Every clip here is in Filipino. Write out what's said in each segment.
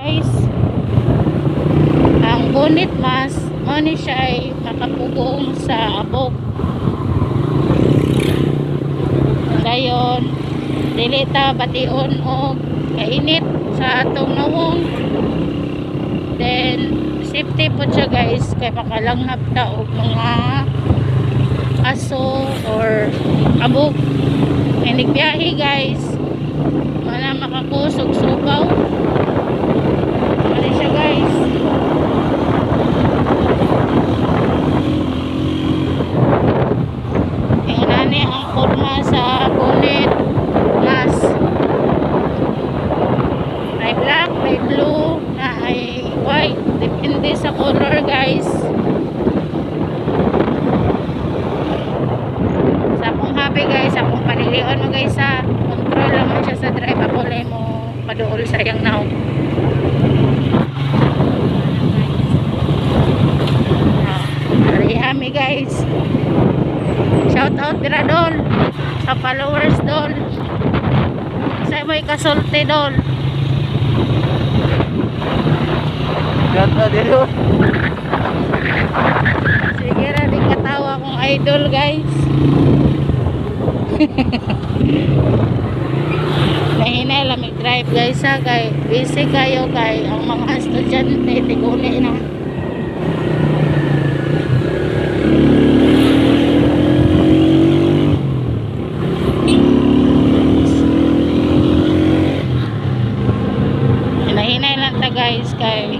guys. Ang bonnet mas money siya ay makapugong sa abog. Dayon dili ta bation og kainit sa atong nawong. Then safety po siya guys, kay makalanghap ta og mga aso or abog. Kay nagbiyahe guys, wala makakusog subaw. Ano siya guys. Yung nani ang forma sa bonnet mas may black, may blue, na ay white. Depende sa color guys. Sa akong happy guys, akong panilion mo guys sa control naman siya sa drive. Ako lang mo paduol sa iyang now. Arihami guys. Shout out dira dol sa followers dol. Sa may kasulti dol. Ganda dito. Sige ra di katawa kong idol guys. Nahinay lang mag-drive guys ha, kay busy kayo kay ang mga estudyante tiguli na. Hinahinay lang ta guys kay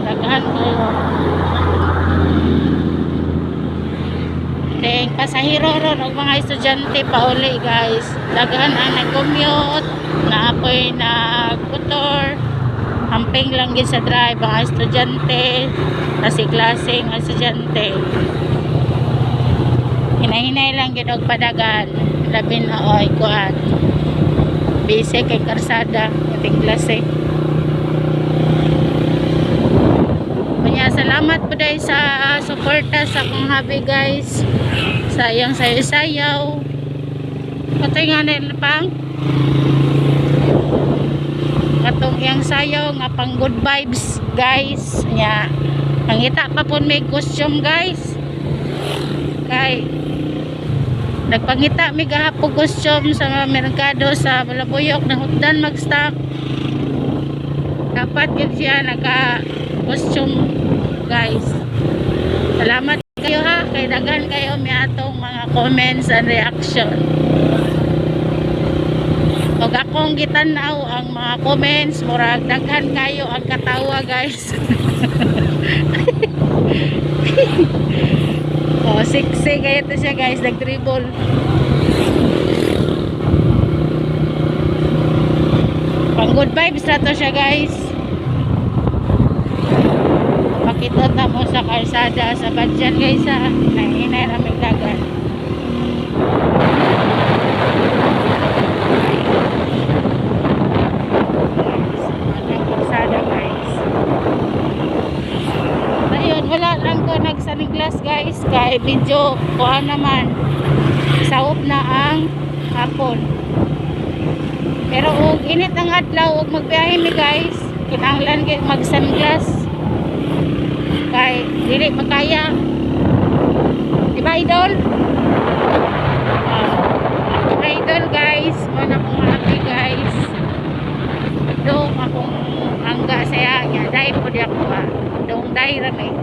daghan kayo. Deng pasahero ron og mga estudyante pauli guys. Daghan ang nag-commute, naapoy nagmotor. Hamping lang gid sa drive mga estudyante, kasi klase ng estudyante. Hinahinay lang gid og padagan. Labi na oy kuan. Busy kay karsada, ating klase. Salamat po dahil sa suporta sa akong hobby guys. Sayang sayaw-sayaw. Patay nga na pang katong yang sayaw nga pang good vibes guys. Nya pangita pa po may costume guys. Kay nagpangita may gahapon costume sa mga merkado sa Malabuyok na hutdan mag-stock. Dapat yun siya naka costume guys. Salamat kayo ha, kay daghan kayo may atong mga comments and reaction. Pag akong gitanaw ang mga comments, murag daghan kayo ang katawa guys. Oh, sexy kayo to siya guys, nag-dribble. Pang good vibes na to siya guys. Pakita ta mo sa kalsada sa Badyan guys ha. Nahinay na may dagan. Ang kalsada guys. Ayun, wala lang ko nagsaniglas guys. Kaya video kuha naman. Saup na ang hapon. Pero og init ang adlaw, og magbiyahe mi guys. Kinahanglan kay magsaniglas. Kay dili makaya, diba idol? Idol guys, mana kong happy guys. Dong akong angga saya nya dai po di ako ha. Dong dai rame.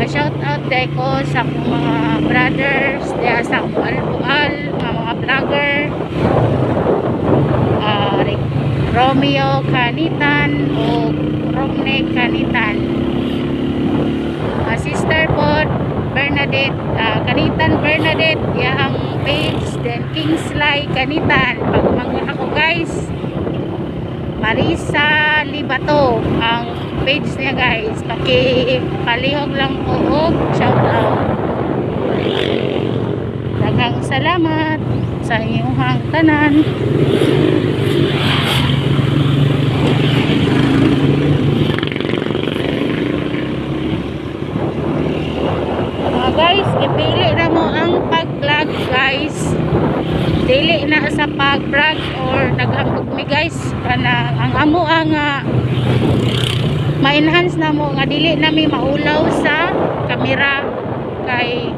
Shout out dai ko sa akong mga brothers, diya sa Bual-Bual, mga vlogger. Romeo Kanitan o Romne Kanitan, Sister Pod Bernadette Kanitan Bernadette yang page, then Kingsley Kanitan. Pag mangun ako guys, Marisa Libato ang page niya guys. Palihog lang po og shout out. Daghang salamat sa inyong tanan. Guys, ipili na mo ang pag-vlog guys. Dili na sa pag-vlog or naghambog mi guys kana ang amo ang ma-enhance na mo nga dili na mi maulaw sa camera kay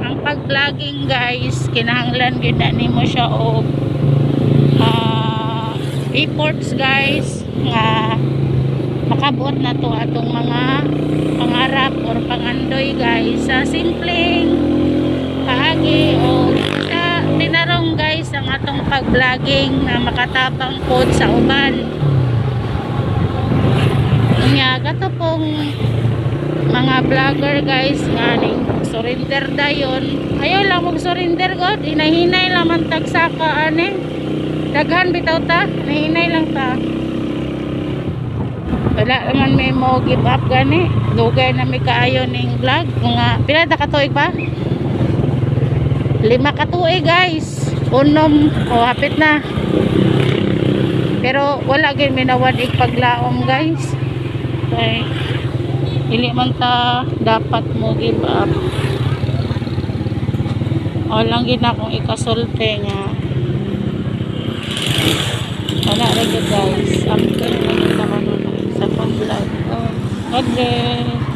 ang pag-vlogging guys kinahanglan gyud na nimo siya og efforts guys nga makabot na to atong mga pangarap or pangandoy guys sa simpleng paagi o sa tinarong guys ang atong pag-vlogging na makatapang pod sa uban nga kato pong mga vlogger guys nga ning surrender dayon ayaw lang mag surrender god hinahinay lang man tagsaka ani daghan bitaw ta hinahinay lang ta wala naman may mo give up gani dugay na may kaayo ning vlog mga pila ta katuig pa 5 katuig guys unom o hapit na pero wala gyud minawan paglaom guys kay dili man ta dapat mo give up o lang gid na kung ikasulti nga wala rin guys after na kita sa pang vlog God bless.